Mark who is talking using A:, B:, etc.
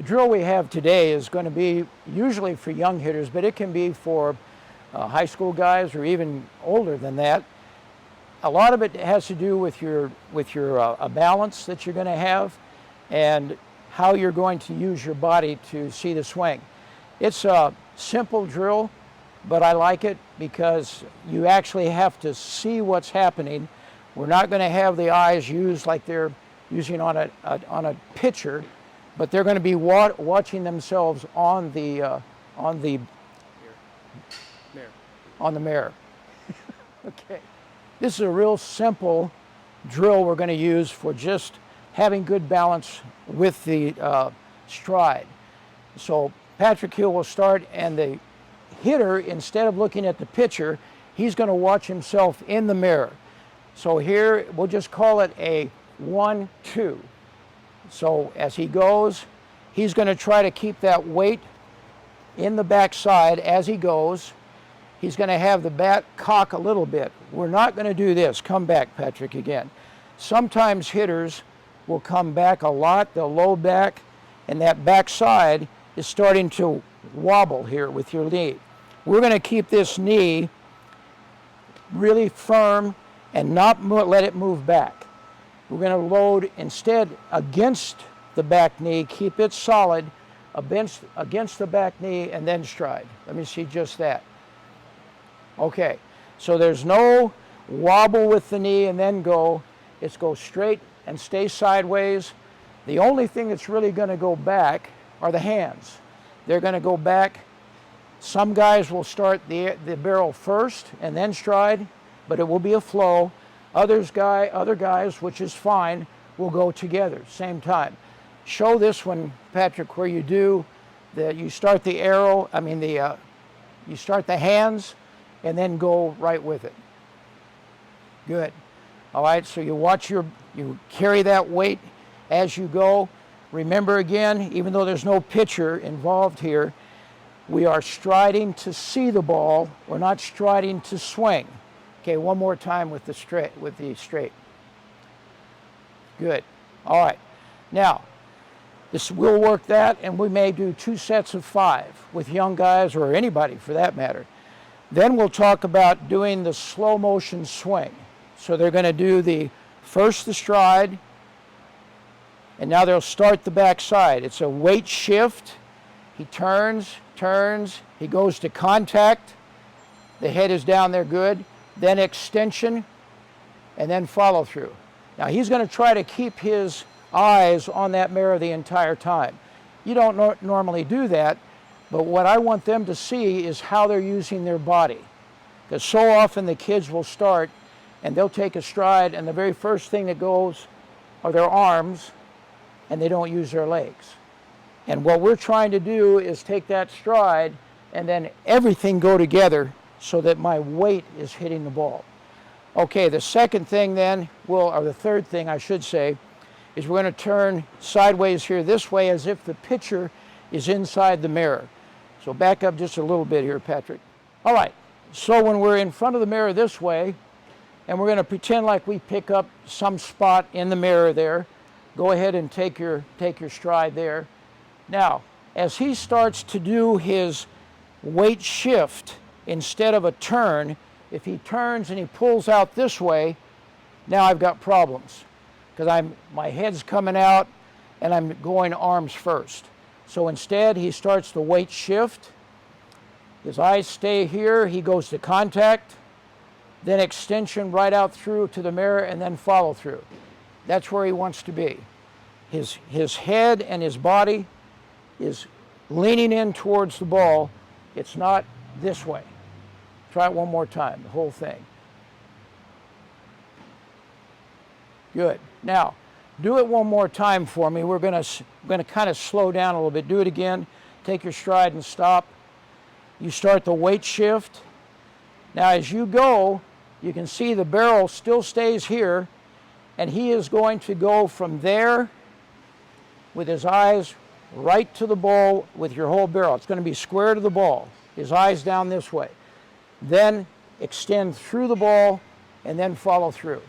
A: drill we have today is going to be usually for young hitters, but it can be for high school guys or even older than that. A lot of it has to do with your balance that you're going to have and how you're going to use your body to see the swing. It's a simple drill, but I like it because you actually have to see what's happening. We're not going to have the eyes used like they're using on a pitcher, but they're going to be watching themselves on the mirror. Okay. This is a real simple drill we're going to use for just having good balance with the stride. So Patrick Hill will start, and the hitter, instead of looking at the pitcher, he's going to watch himself in the mirror. So here, we'll just call it a 1-2. So as he goes, he's going to try to keep that weight in the backside as he goes. He's going to have the bat cock a little bit. We're not going to do this. Come back, Patrick, again. Sometimes hitters will come back a lot. They'll load back, and that backside is starting to wobble here with your knee. We're going to keep this knee really firm and not let it move back. We're going to load instead against the back knee, keep it solid against the back knee, and then stride. Let me see just that. Okay, so there's no wobble with the knee and then go. It's go straight and stay sideways. The only thing that's really going to go back are the hands. They're going to go back. Some guys will start the barrel first and then stride, but it will be a flow. Other guys, which is fine, will go together, same time. Show this one, Patrick, where you do that. You start the arrow, you start the hands, and then go right with it. Good. All right, so you carry that weight as you go. Remember again, even though there's no pitcher involved here, we are striding to see the ball. We're not striding to swing. Okay, one more time with the straight. Good. All right. Now, we'll work that, and we may do 2 sets of 5 with young guys or anybody for that matter. Then we'll talk about doing the slow motion swing. So they're going to do the stride, and now they'll start the backside. It's a weight shift. He turns, he goes to contact. The head is down there good. Then extension, and then follow through. Now he's going to try to keep his eyes on that mirror the entire time. You don't normally do that, but what I want them to see is how they're using their body. Because so often the kids will start and they'll take a stride, and the very first thing that goes are their arms, and they don't use their legs. And what we're trying to do is take that stride and then everything go together so that my weight is hitting the ball. Okay, the second thing then, or the third thing I should say, is we're going to turn sideways here this way as if the pitcher is inside the mirror. So back up just a little bit here, Patrick. All right, so when we're in front of the mirror this way, and we're going to pretend like we pick up some spot in the mirror there, go ahead and take your stride there. Now, as he starts to do his weight shift, instead of a turn, if he turns and he pulls out this way, now I've got problems because my head's coming out and I'm going arms first. So instead, he starts the weight shift. His eyes stay here. He goes to contact, then extension right out through to the mirror, and then follow through. That's where he wants to be. His head and his body is leaning in towards the ball. It's not this way. Try it one more time, the whole thing. Good. Now, do it one more time for me. We're going to kind of slow down a little bit. Do it again. Take your stride and stop. You start the weight shift. Now, as you go, you can see the barrel still stays here, and he is going to go from there with his eyes right to the ball with your whole barrel. It's going to be square to the ball. His eyes down this way. Then extend through the ball and then follow through.